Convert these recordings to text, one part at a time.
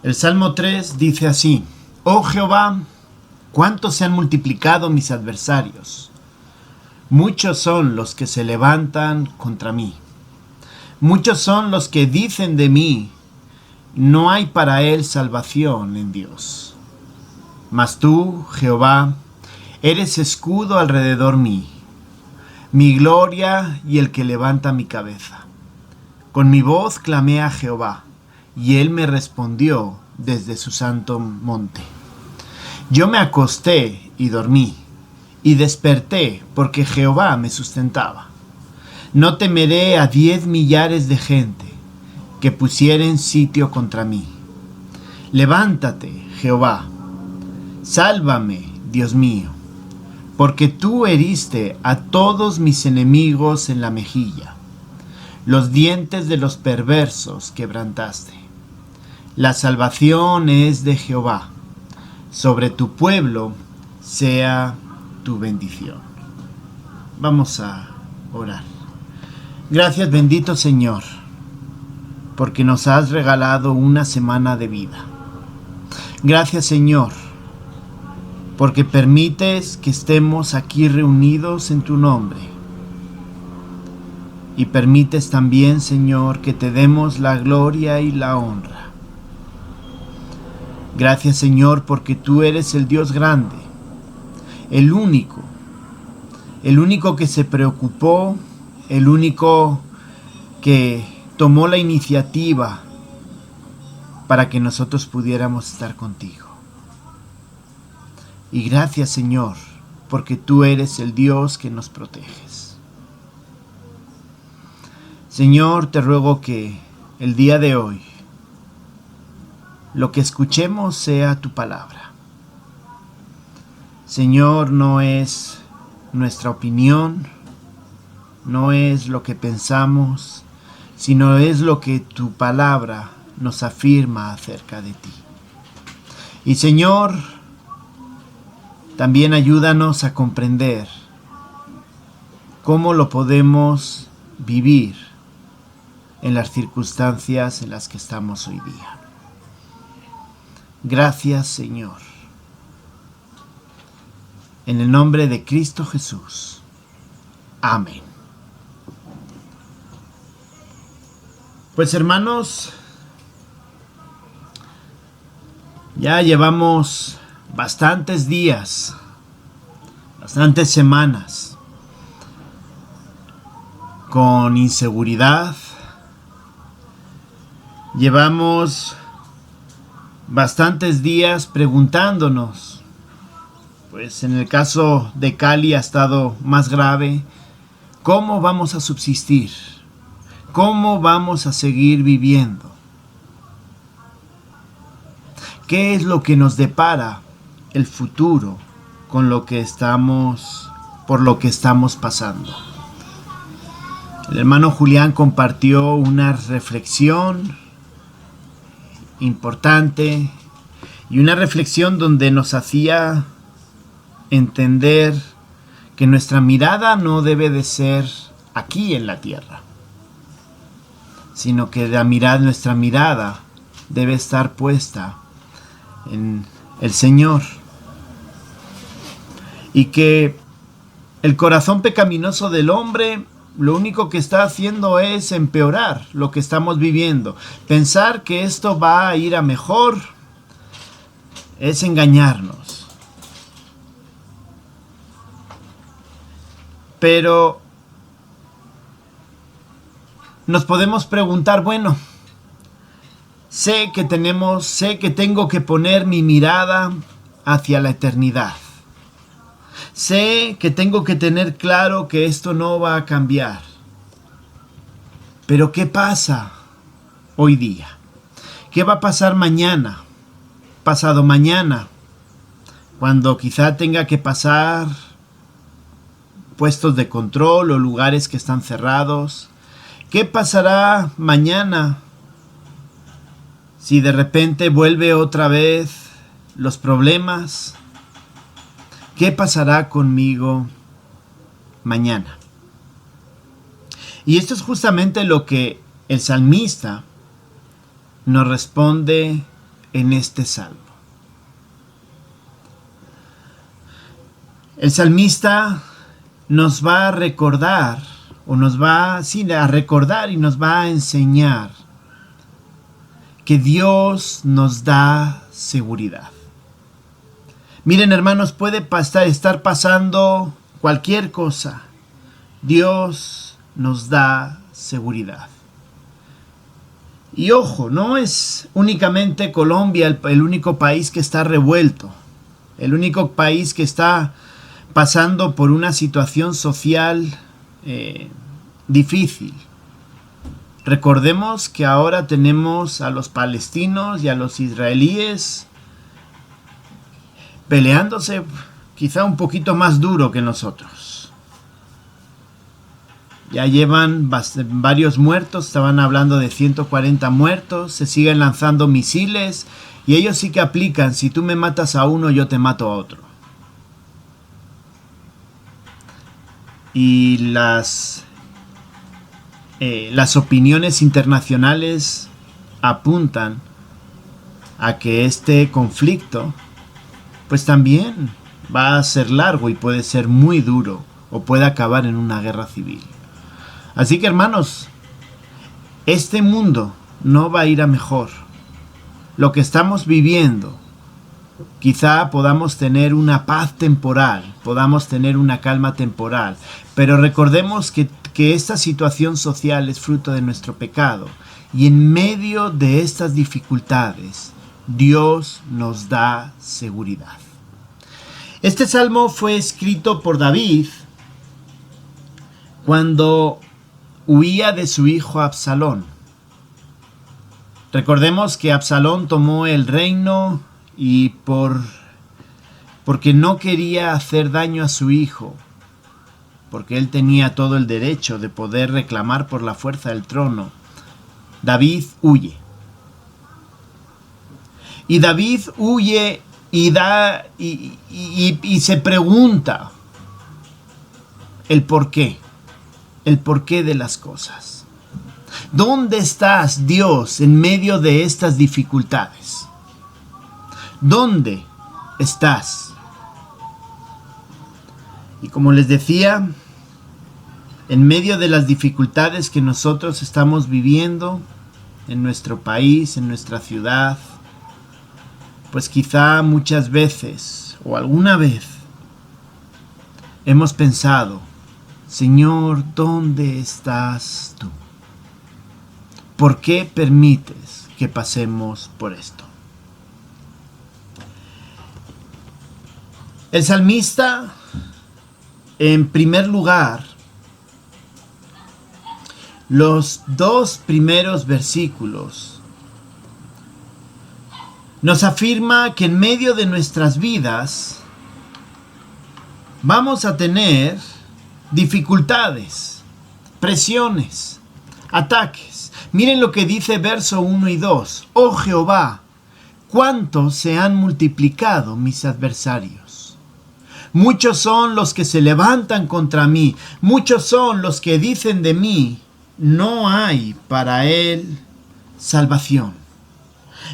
El Salmo 3 dice así: Oh Jehová, cuánto se han multiplicado mis adversarios. Muchos son los que se levantan contra mí. Muchos son los que dicen de mí: no hay para él salvación en Dios. Mas tú, Jehová, eres escudo alrededor mí, mi gloria y el que levanta mi cabeza. Con mi voz clamé a Jehová, y él me respondió desde su santo monte. Yo me acosté y dormí, y desperté porque Jehová me sustentaba. No temeré a 10 millares de gente que pusieren sitio contra mí. Levántate, Jehová, sálvame, Dios mío, porque tú heriste a todos mis enemigos en la mejilla. Los dientes de los perversos quebrantaste. La salvación es de Jehová. Sobre tu pueblo sea tu bendición. Vamos a orar. Gracias, bendito Señor, porque nos has regalado una semana de vida. Gracias, Señor, porque permites que estemos aquí reunidos en tu nombre. Y permites también, Señor, que te demos la gloria y la honra. Gracias, Señor, porque tú eres el Dios grande, el único que se preocupó, el único que tomó la iniciativa para que nosotros pudiéramos estar contigo. Y gracias, Señor, porque tú eres el Dios que nos proteges. Señor, te ruego que el día de hoy lo que escuchemos sea tu palabra. Señor, no es nuestra opinión, no es lo que pensamos, sino es lo que tu palabra nos afirma acerca de ti. Y Señor, también ayúdanos a comprender cómo lo podemos vivir en las circunstancias en las que estamos hoy día. Gracias, Señor. En el nombre de Cristo Jesús. Amén. Pues, hermanos, ya llevamos bastantes días, bastantes semanas con inseguridad. Llevamos bastantes días preguntándonos, pues en el caso de Cali ha estado más grave, ¿cómo vamos a subsistir? ¿Cómo vamos a seguir viviendo? ¿Qué es lo que nos depara el futuro con lo que por lo que estamos pasando? El hermano Julián compartió una reflexión importante y una reflexión donde nos hacía entender que nuestra mirada no debe de ser aquí en la tierra, sino que nuestra mirada debe estar puesta en el Señor, y que el corazón pecaminoso del hombre lo único que está haciendo es empeorar lo que estamos viviendo. Pensar que esto va a ir a mejor es engañarnos. Pero nos podemos preguntar, bueno, sé que tengo que poner mi mirada hacia la eternidad. Sé que tengo que tener claro que esto no va a cambiar. Pero ¿qué pasa hoy día? ¿Qué va a pasar mañana? Pasado mañana, cuando quizá tenga que pasar puestos de control o lugares que están cerrados. ¿Qué pasará mañana si de repente vuelve otra vez los problemas? ¿Qué pasará conmigo mañana? Y esto es justamente lo que el salmista nos responde en este salmo. El salmista nos va a recordar, o nos va a recordar y nos va a enseñar que Dios nos da seguridad. Miren, hermanos, puede estar pasando cualquier cosa. Dios nos da seguridad. Y ojo, no es únicamente Colombia el único país que está revuelto, el único país que está pasando por una situación social difícil. Recordemos que ahora tenemos a los palestinos y a los israelíes peleándose quizá un poquito más duro que nosotros. Ya llevan varios muertos, estaban hablando de 140 muertos, se siguen lanzando misiles y ellos sí que aplican, si tú me matas a uno, yo te mato a otro. Y las opiniones internacionales apuntan a que este conflicto pues también va a ser largo y puede ser muy duro o puede acabar en una guerra civil. Así que, hermanos, este mundo no va a ir a mejor. Lo que estamos viviendo, quizá podamos tener una paz temporal, podamos tener una calma temporal, pero recordemos que esta situación social es fruto de nuestro pecado y en medio de estas dificultades Dios nos da seguridad. Este salmo fue escrito por David cuando huía de su hijo Absalón. Recordemos que Absalón tomó el reino y porque no quería hacer daño a su hijo, porque él tenía todo el derecho de poder reclamar por la fuerza del trono, David huye. Y David huye y se pregunta el porqué de las cosas. ¿Dónde estás, Dios, en medio de estas dificultades? ¿Dónde estás? Y como les decía, en medio de las dificultades que nosotros estamos viviendo en nuestro país, en nuestra ciudad, pues quizá muchas veces o alguna vez hemos pensado, Señor, ¿dónde estás tú? ¿Por qué permites que pasemos por esto? El salmista, en primer lugar, los 2 primeros versículos nos afirma que en medio de nuestras vidas vamos a tener dificultades, presiones, ataques. Miren lo que dice verso 1 y 2. Oh Jehová, cuánto se han multiplicado mis adversarios. Muchos son los que se levantan contra mí, muchos son los que dicen de mí, no hay para él salvación.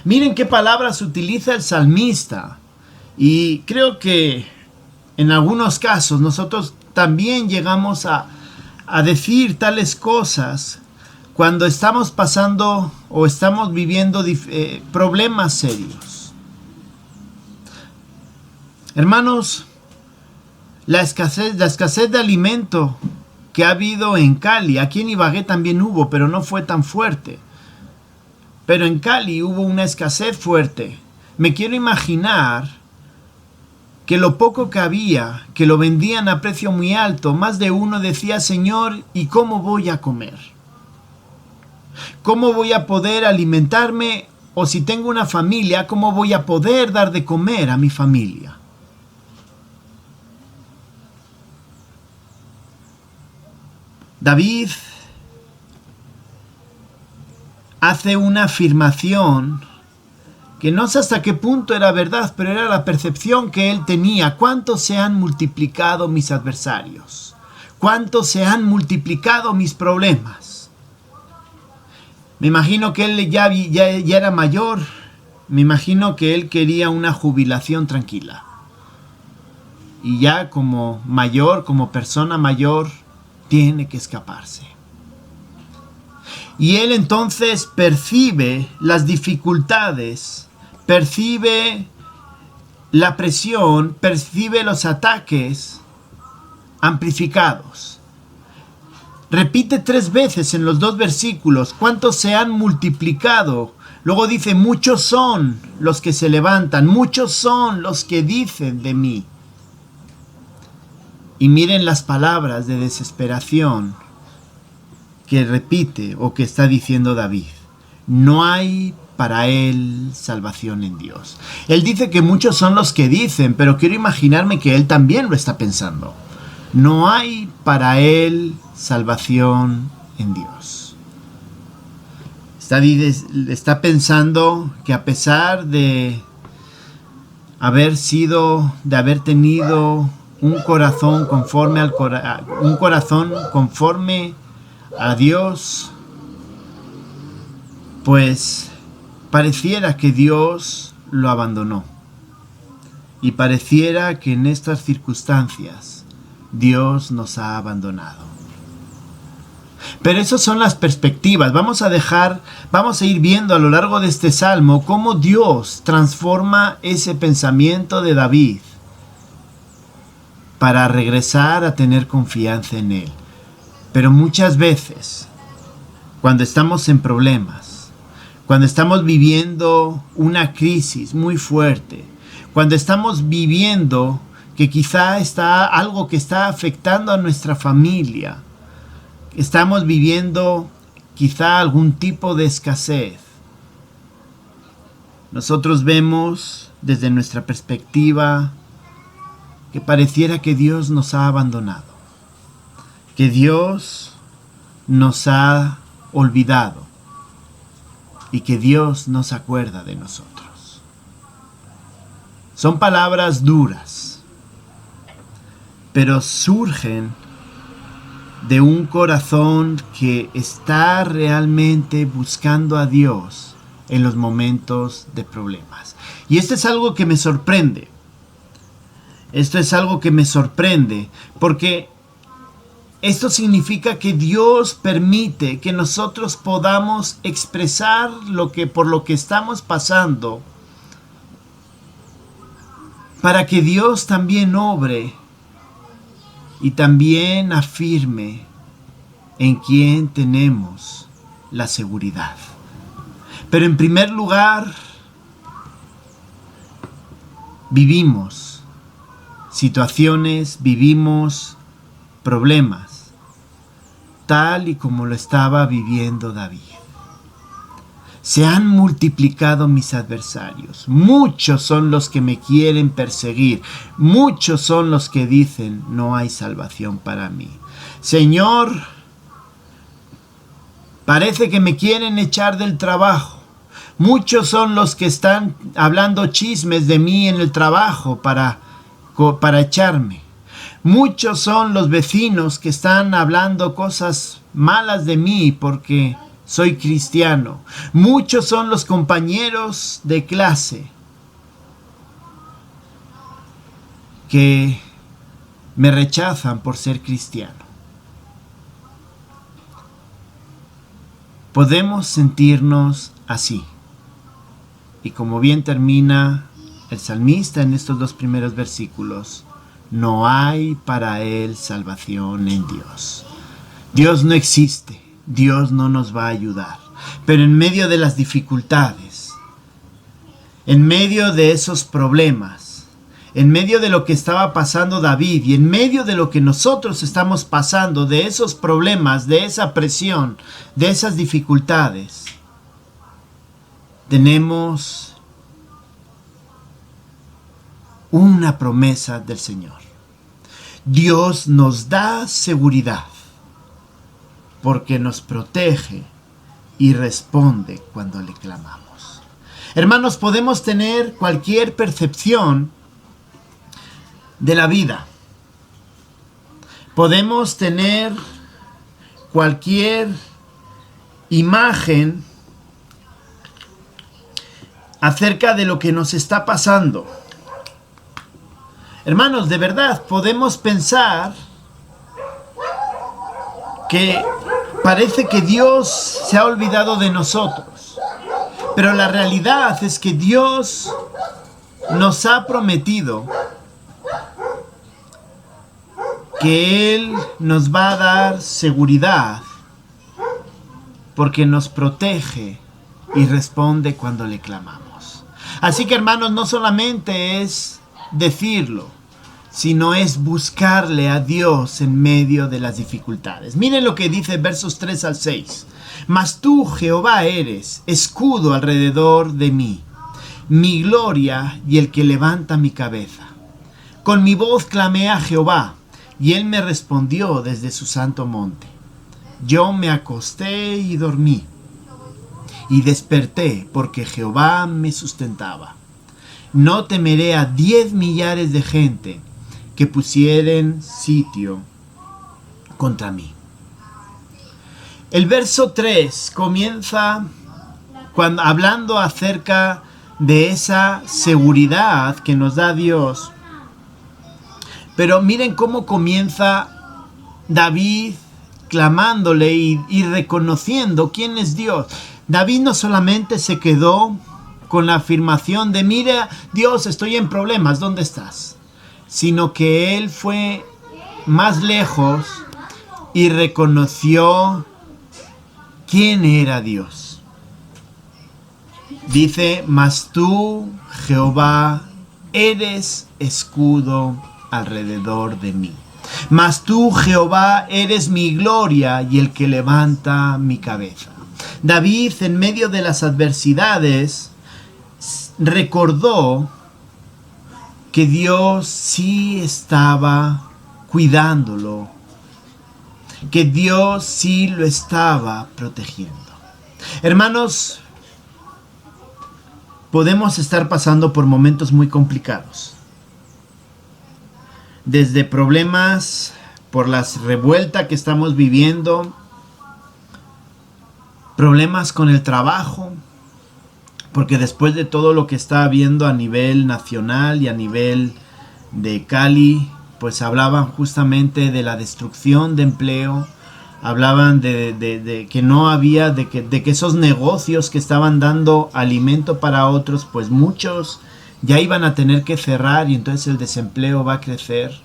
Miren qué palabras utiliza el salmista. Y creo que en algunos casos nosotros también llegamos a decir tales cosas cuando estamos pasando o estamos viviendo problemas serios. Hermanos, la escasez de alimento que ha habido en Cali, aquí en Ibagué también hubo, pero no fue tan fuerte. Pero en Cali hubo una escasez fuerte. Me quiero imaginar que lo poco que había, que lo vendían a precio muy alto, más de uno decía, Señor, ¿y cómo voy a comer? ¿Cómo voy a poder alimentarme? O si tengo una familia, ¿cómo voy a poder dar de comer a mi familia? David hace una afirmación que no sé hasta qué punto era verdad, pero era la percepción que él tenía. ¿Cuánto se han multiplicado mis adversarios? ¿Cuánto se han multiplicado mis problemas? Me imagino que él ya era mayor, me imagino que él quería una jubilación tranquila. Y ya como mayor, como persona mayor, tiene que escaparse. Y él entonces percibe las dificultades, percibe la presión, percibe los ataques amplificados. Repite 3 veces en los 2 versículos cuántos se han multiplicado. Luego dice, muchos son los que se levantan, muchos son los que dicen de mí. Y miren las palabras de desesperación que repite o que está diciendo David. No hay para él salvación en Dios. Él dice que muchos son los que dicen, pero quiero imaginarme que él también lo está pensando. No hay para él salvación en Dios. Está pensando que a pesar de haber tenido un corazón conforme a Dios, pues pareciera que Dios lo abandonó. Y pareciera que en estas circunstancias Dios nos ha abandonado. Pero esas son las perspectivas. Vamos a ir viendo a lo largo de este salmo cómo Dios transforma ese pensamiento de David para regresar a tener confianza en él. Pero muchas veces, cuando estamos en problemas, cuando estamos viviendo una crisis muy fuerte, cuando estamos viviendo que quizá está algo que está afectando a nuestra familia, estamos viviendo quizá algún tipo de escasez, nosotros vemos desde nuestra perspectiva que pareciera que Dios nos ha abandonado, que Dios nos ha olvidado y que Dios no se acuerda de nosotros. Son palabras duras, pero surgen de un corazón que está realmente buscando a Dios en los momentos de problemas. Y esto es algo que me sorprende. Porque esto significa que Dios permite que nosotros podamos expresar por lo que estamos pasando, para que Dios también obre y también afirme en quién tenemos la seguridad. Pero en primer lugar, vivimos situaciones, vivimos problemas, tal y como lo estaba viviendo David. Se han multiplicado mis adversarios. Muchos son los que me quieren perseguir. Muchos son los que dicen, no hay salvación para mí. Señor, parece que me quieren echar del trabajo. Muchos son los que están hablando chismes de mí en el trabajo para echarme. Muchos son los vecinos que están hablando cosas malas de mí porque soy cristiano. Muchos son los compañeros de clase que me rechazan por ser cristiano. Podemos sentirnos así. Y como bien termina el salmista en estos 2 primeros versículos, no hay para él salvación en Dios. Dios no existe. Dios no nos va a ayudar. Pero en medio de las dificultades, en medio de esos problemas, en medio de lo que estaba pasando David y en medio de lo que nosotros estamos pasando, de esos problemas, de esa presión, de esas dificultades, tenemos una promesa del Señor. Dios nos da seguridad porque nos protege y responde cuando le clamamos. Hermanos, podemos tener cualquier percepción de la vida. Podemos tener cualquier imagen acerca de lo que nos está pasando. Hermanos, de verdad, podemos pensar que parece que Dios se ha olvidado de nosotros. Pero la realidad es que Dios nos ha prometido que Él nos va a dar seguridad porque nos protege y responde cuando le clamamos. Así que, hermanos, no solamente es decirlo, sino es buscarle a Dios en medio de las dificultades. Miren lo que dice versos 3 al 6. Mas tú, Jehová, eres escudo alrededor de mí, mi gloria y el que levanta mi cabeza. Con mi voz clamé a Jehová, y él me respondió desde su santo monte. Yo me acosté y dormí, y desperté porque Jehová me sustentaba. No temeré a 10 millares de gente que pusieren sitio contra mí. El verso 3 comienza hablando acerca de esa seguridad que nos da Dios. Pero miren cómo comienza David clamándole y reconociendo quién es Dios. David no solamente se quedó con la afirmación de: mira, Dios, estoy en problemas, ¿dónde estás? Sino que él fue más lejos y reconoció quién era Dios. Dice: mas tú, Jehová, eres escudo alrededor de mí. Mas tú, Jehová, eres mi gloria y el que levanta mi cabeza. David, en medio de las adversidades, recordó que Dios sí estaba cuidándolo, que Dios sí lo estaba protegiendo. Hermanos, podemos estar pasando por momentos muy complicados. Desde problemas por la revuelta que estamos viviendo, problemas con el trabajo, porque después de todo lo que está habiendo a nivel nacional y a nivel de Cali, pues hablaban justamente de la destrucción de empleo, hablaban de que no había, de que esos negocios que estaban dando alimento para otros, pues muchos ya iban a tener que cerrar y entonces el desempleo va a crecer.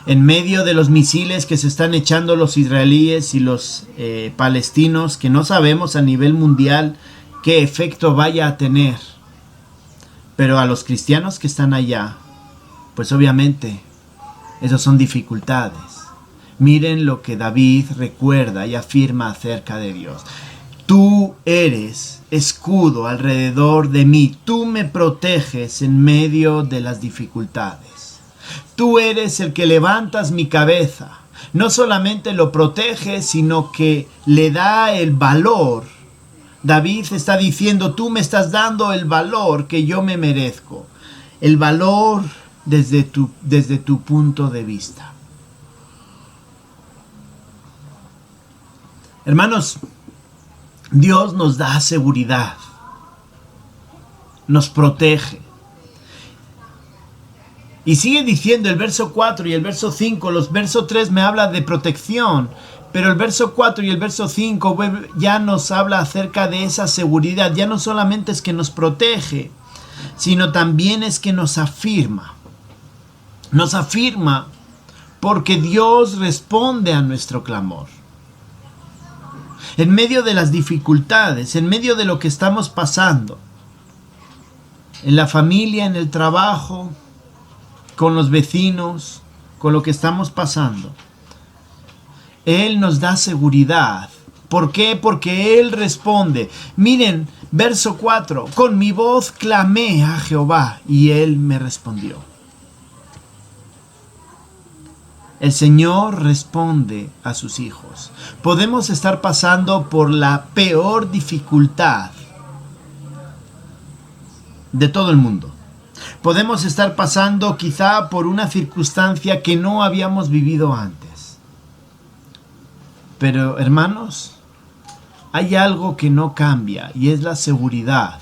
En medio de los misiles que se están echando los israelíes y los palestinos, que no sabemos a nivel mundial qué efecto vaya a tener. Pero a los cristianos que están allá, pues obviamente, esas son dificultades. Miren lo que David recuerda y afirma acerca de Dios. Tú eres escudo alrededor de mí. Tú me proteges en medio de las dificultades. Tú eres el que levantas mi cabeza. No solamente lo protege, sino que le da el valor. David está diciendo: tú me estás dando el valor que yo me merezco. El valor desde tu punto de vista. Hermanos, Dios nos da seguridad. Nos protege. Y sigue diciendo el verso 4 y el verso 5, los versos 3 me habla de protección, pero el verso 4 y el verso 5 ya nos habla acerca de esa seguridad. Ya no solamente es que nos protege, sino también es que nos afirma. Nos afirma porque Dios responde a nuestro clamor. En medio de las dificultades, en medio de lo que estamos pasando, en la familia, en el trabajo, con los vecinos, con lo que estamos pasando, Él nos da seguridad. ¿Por qué? Porque Él responde. Miren, verso 4. Con mi voz clamé a Jehová y Él me respondió. El Señor responde a sus hijos. Podemos estar pasando por la peor dificultad de todo el mundo. Podemos estar pasando quizá por una circunstancia que no habíamos vivido antes. Pero, hermanos, hay algo que no cambia y es la seguridad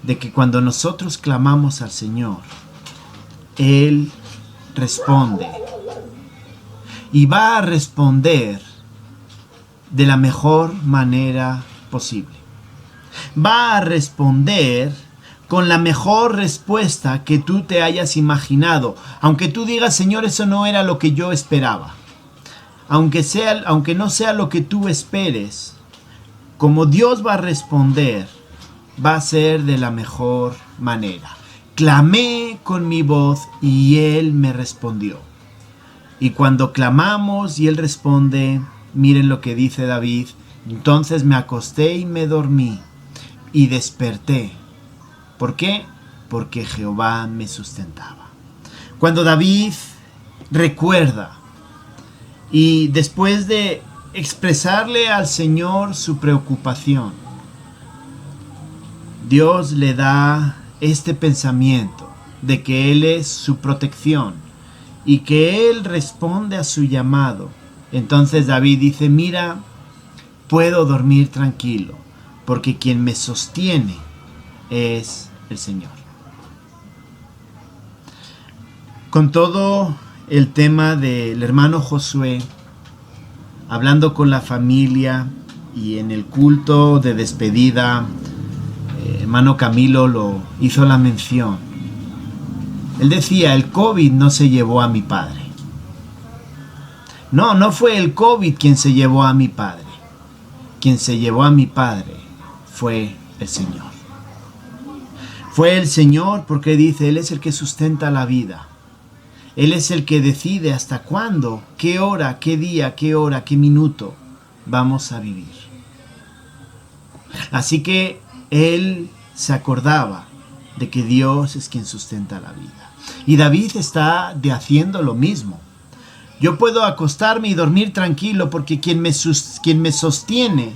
de que cuando nosotros clamamos al Señor, Él responde. Y va a responder de la mejor manera posible. Va a responder con la mejor respuesta que tú te hayas imaginado. Aunque tú digas, Señor, eso no era lo que yo esperaba. Aunque no sea lo que tú esperes, como Dios va a responder, va a ser de la mejor manera. Clamé con mi voz y Él me respondió. Y cuando clamamos y Él responde, miren lo que dice David: entonces me acosté y me dormí y desperté. ¿Por qué? Porque Jehová me sustentaba. Cuando David recuerda y después de expresarle al Señor su preocupación, Dios le da este pensamiento de que Él es su protección y que Él responde a su llamado. Entonces David dice: mira, puedo dormir tranquilo, porque quien me sostiene es el Señor. Con todo el tema del hermano Josué, hablando con la familia y en el culto de despedida, hermano Camilo lo hizo la mención. Él decía: el COVID no se llevó a mi padre. No fue el COVID quien se llevó a mi padre. Quien se llevó a mi padre fue el Señor. Fue el Señor porque dice: Él es el que sustenta la vida. Él es el que decide hasta cuándo, qué hora, qué día, qué hora, qué minuto vamos a vivir. Así que Él se acordaba de que Dios es quien sustenta la vida. Y David está haciendo lo mismo. Yo puedo acostarme y dormir tranquilo porque quien me sostiene,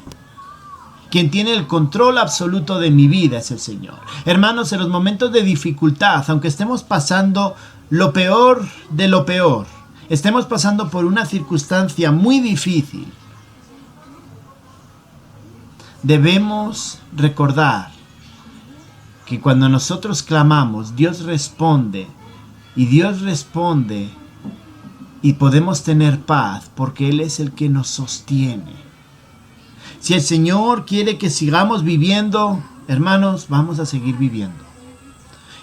quien tiene el control absoluto de mi vida es el Señor. Hermanos, en los momentos de dificultad, aunque estemos pasando lo peor de lo peor, estemos pasando por una circunstancia muy difícil, debemos recordar que cuando nosotros clamamos, Dios responde, y Dios responde y podemos tener paz porque Él es el que nos sostiene. Si el Señor quiere que sigamos viviendo, hermanos, vamos a seguir viviendo.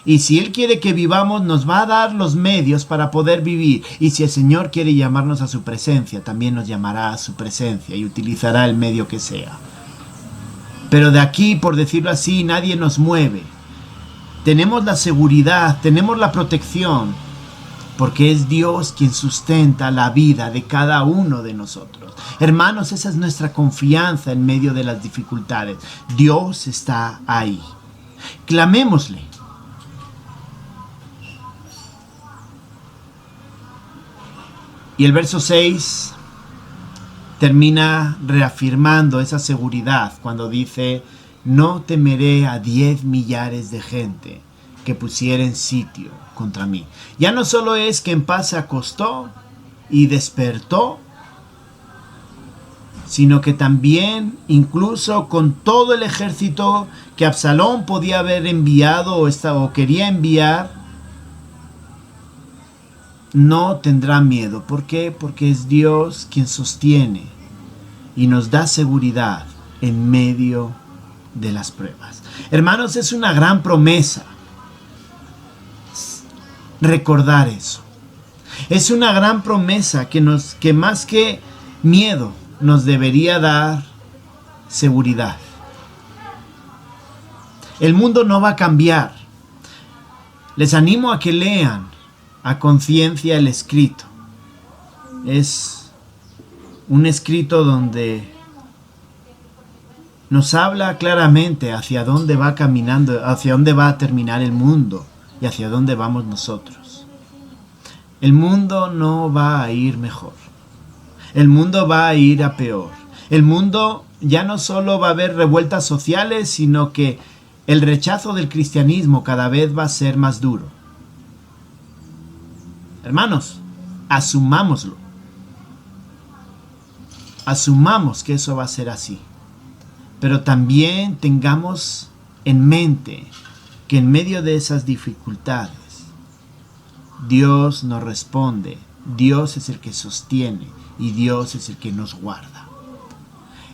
Y si Él quiere que vivamos, nos va a dar los medios para poder vivir. Y si el Señor quiere llamarnos a su presencia, también nos llamará a su presencia y utilizará el medio que sea. Pero de aquí, por decirlo así, nadie nos mueve. Tenemos la seguridad, tenemos la protección, porque es Dios quien sustenta la vida de cada uno de nosotros. Hermanos, esa es nuestra confianza en medio de las dificultades. Dios está ahí. Clamémosle. Y el verso 6 termina reafirmando esa seguridad cuando dice: no temeré a 10 millares de gente que pusieren sitio contra mí. Ya no solo es que en paz se acostó y despertó, sino que también, incluso con todo el ejército que Absalón podía haber enviado o quería enviar, no tendrá miedo. ¿Por qué? Porque es Dios quien sostiene y nos da seguridad en medio de las pruebas. Hermanos, es una gran promesa recordar eso. Es una gran promesa que más que miedo nos debería dar seguridad. El mundo no va a cambiar. Les animo a que lean a conciencia el escrito. Es un escrito donde nos habla claramente hacia dónde va caminando, hacia dónde va a terminar el mundo y hacia dónde vamos nosotros. El mundo no va a ir mejor. El mundo va a ir a peor. El mundo ya no solo va a haber revueltas sociales, sino que el rechazo del cristianismo cada vez va a ser más duro. Hermanos, asumámoslo. Asumamos que eso va a ser así. pero también tengamos en mente que en medio de esas dificultades, Dios nos responde, Dios es el que sostiene y Dios es el que nos guarda.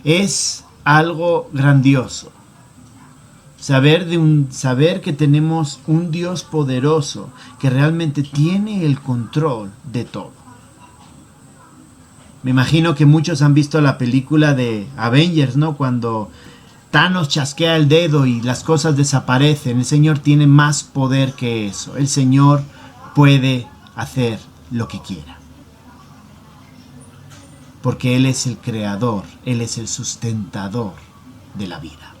Es algo grandioso saber que tenemos un Dios poderoso que realmente tiene el control de todo. Me imagino que muchos han visto la película de Avengers, ¿no? Cuando Thanos chasquea el dedo y las cosas desaparecen. El Señor tiene más poder que eso. El Señor puede hacer lo que quiera. Porque Él es el creador, Él es el sustentador de la vida.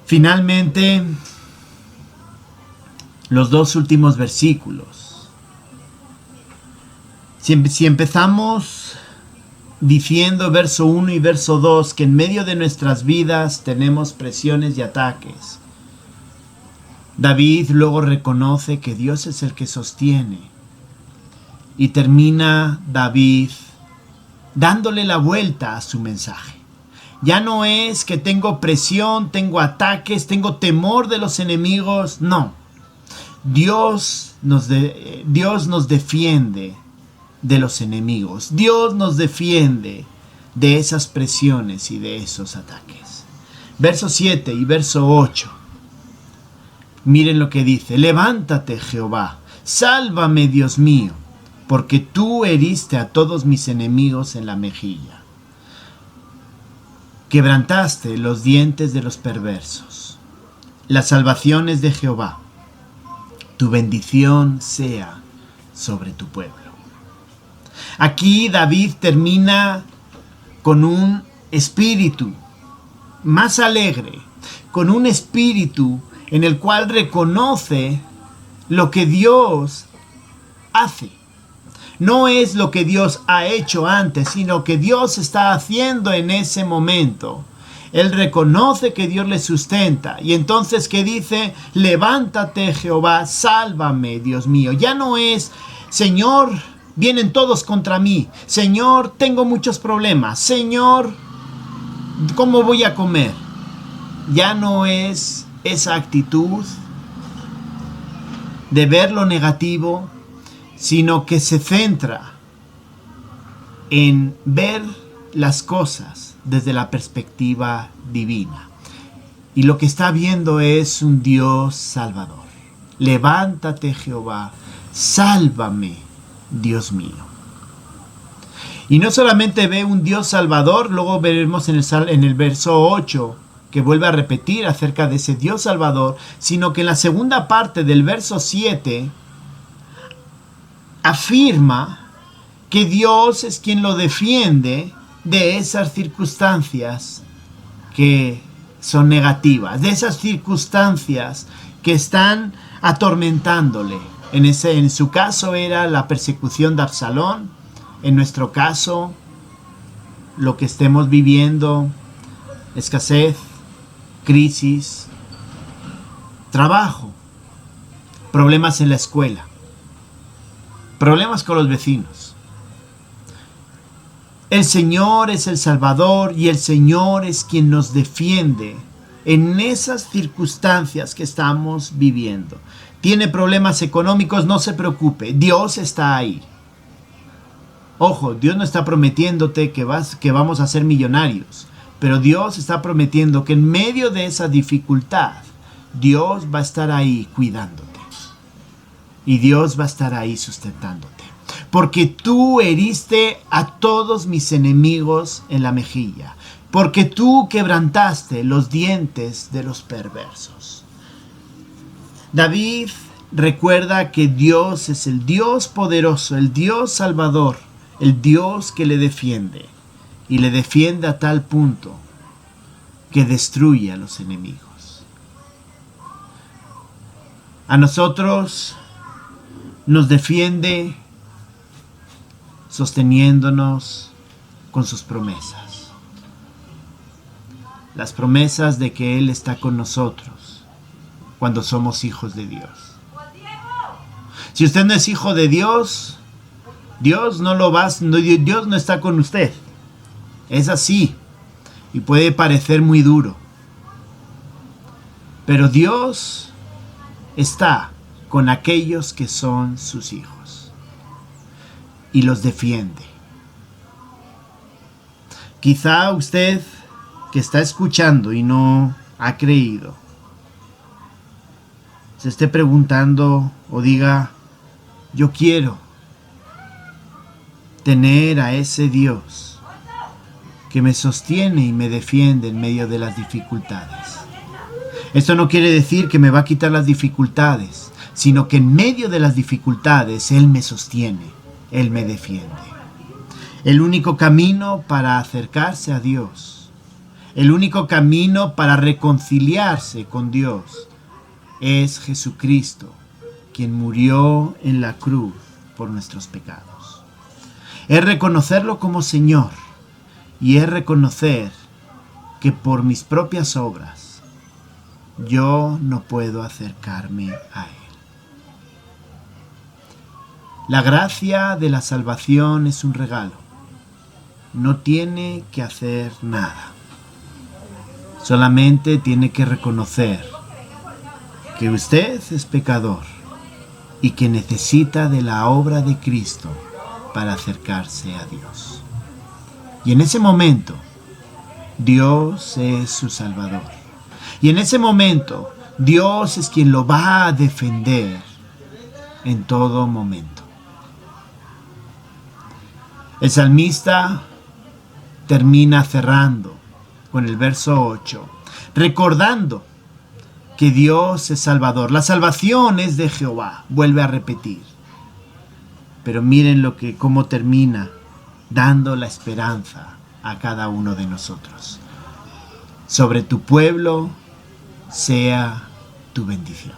Finalmente, los dos últimos versículos. Si empezamos diciendo verso 1 y verso 2 que en medio de nuestras vidas tenemos presiones y ataques, David luego reconoce que Dios es el que sostiene y termina David dándole la vuelta a su mensaje. Ya no es que tengo presión, tengo ataques, tengo temor de los enemigos. No. Dios nos defiende de los enemigos. Dios nos defiende de esas presiones y de esos ataques. Verso 7 y verso 8. Miren lo que dice. Levántate, Jehová. Sálvame, Dios mío, porque tú heriste a todos mis enemigos en la mejilla. Quebrantaste los dientes de los perversos. La salvación es de Jehová. Tu bendición sea sobre tu pueblo. Aquí David termina con un espíritu más alegre, con un espíritu en el cual reconoce lo que Dios hace. No es lo que Dios ha hecho antes, sino que Dios está haciendo en ese momento. Él reconoce que Dios le sustenta. Y entonces, ¿qué dice? Levántate, Jehová, sálvame, Dios mío. Ya no es, Señor, vienen todos contra mí. Señor, tengo muchos problemas. Señor, ¿cómo voy a comer? Ya no es esa actitud de ver lo negativo, sino que se centra en ver las cosas desde la perspectiva divina. Y lo que está viendo es un Dios salvador. Levántate, Jehová, sálvame, Dios mío. Y no solamente ve un Dios salvador, luego veremos en el verso 8 que vuelve a repetir acerca de ese Dios salvador, sino que en la segunda parte del verso 7 afirma que Dios es quien lo defiende de esas circunstancias que son negativas, de esas circunstancias que están atormentándole. En su caso era la persecución de Absalón, en nuestro caso lo que estemos viviendo, escasez, crisis, trabajo, problemas en la escuela, problemas con los vecinos. El Señor es el Salvador y el Señor es quien nos defiende en esas circunstancias que estamos viviendo. Tiene problemas económicos, no se preocupe, Dios está ahí. Ojo, Dios no está prometiéndote que vamos a ser millonarios, pero Dios está prometiendo que en medio de esa dificultad, Dios va a estar ahí cuidándote. Y Dios va a estar ahí sustentándote. Porque tú heriste a todos mis enemigos en la mejilla. Porque tú quebrantaste los dientes de los perversos. David recuerda que Dios es el Dios poderoso, el Dios salvador, el Dios que le defiende. Y le defiende a tal punto que destruye a los enemigos. A nosotros nos defiende sosteniéndonos con sus promesas. Las promesas de que Él está con nosotros cuando somos hijos de Dios. Si usted no es hijo de Dios, Dios no está con usted. Es así. y puede parecer muy duro. Pero Dios está con aquellos que son sus hijos y los defiende. Quizá usted que está escuchando y no ha creído, se esté preguntando o diga: yo quiero tener a ese Dios que me sostiene y me defiende en medio de las dificultades. Esto no quiere decir que me va a quitar las dificultades, sino que en medio de las dificultades Él me sostiene, Él me defiende. El único camino para acercarse a Dios, el único camino para reconciliarse con Dios, es Jesucristo, quien murió en la cruz por nuestros pecados. Es reconocerlo como Señor y es reconocer que por mis propias obras yo no puedo acercarme a Él. La gracia de la salvación es un regalo. No tiene que hacer nada. Solamente tiene que reconocer que usted es pecador y que necesita de la obra de Cristo para acercarse a Dios. Y en ese momento, Dios es su Salvador. Y en ese momento, Dios es quien lo va a defender en todo momento. El salmista termina cerrando con el verso 8, recordando que Dios es Salvador. La salvación es de Jehová, vuelve a repetir. Pero miren cómo termina, dando la esperanza a cada uno de nosotros. Sobre tu pueblo sea tu bendición.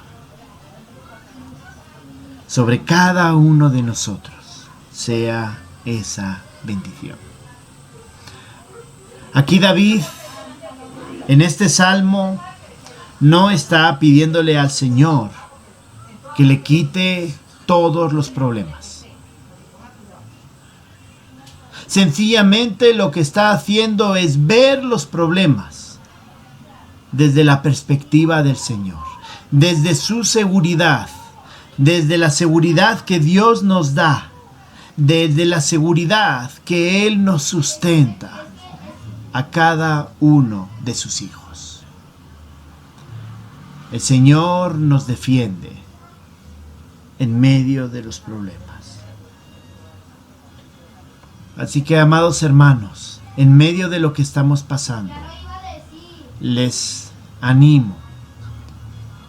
Sobre cada uno de nosotros sea esa bendición. Aquí David, en este salmo, no está pidiéndole al Señor que le quite todos los problemas. Sencillamente lo que está haciendo es ver los problemas desde la perspectiva del Señor, desde su seguridad, desde la seguridad que Dios nos da, desde la seguridad que Él nos sustenta a cada uno de sus hijos. El Señor nos defiende en medio de los problemas. Así que, amados hermanos, en medio de lo que estamos pasando, les animo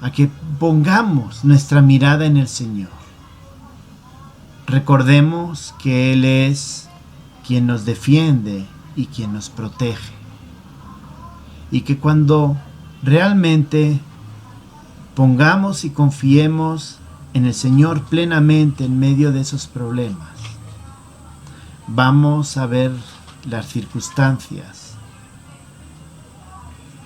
a que pongamos nuestra mirada en el Señor. Recordemos que Él es quien nos defiende y quien nos protege. Y que cuando realmente pongamos y confiemos en el Señor plenamente en medio de esos problemas, vamos a ver las circunstancias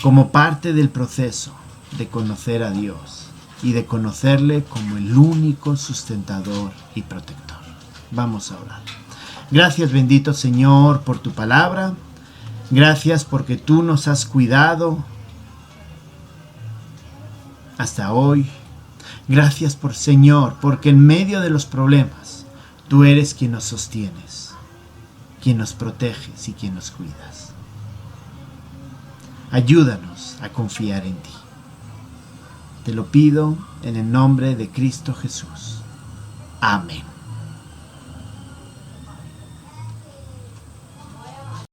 como parte del proceso de conocer a Dios y de conocerle como el único sustentador y protector. Vamos a orar. Gracias, bendito Señor, por tu palabra. Gracias porque tú nos has cuidado hasta hoy. Gracias por Señor, porque en medio de los problemas tú eres quien nos sostienes, quien nos proteges y quien nos cuidas. Ayúdanos a confiar en ti. Te lo pido en el nombre de Cristo Jesús. Amén.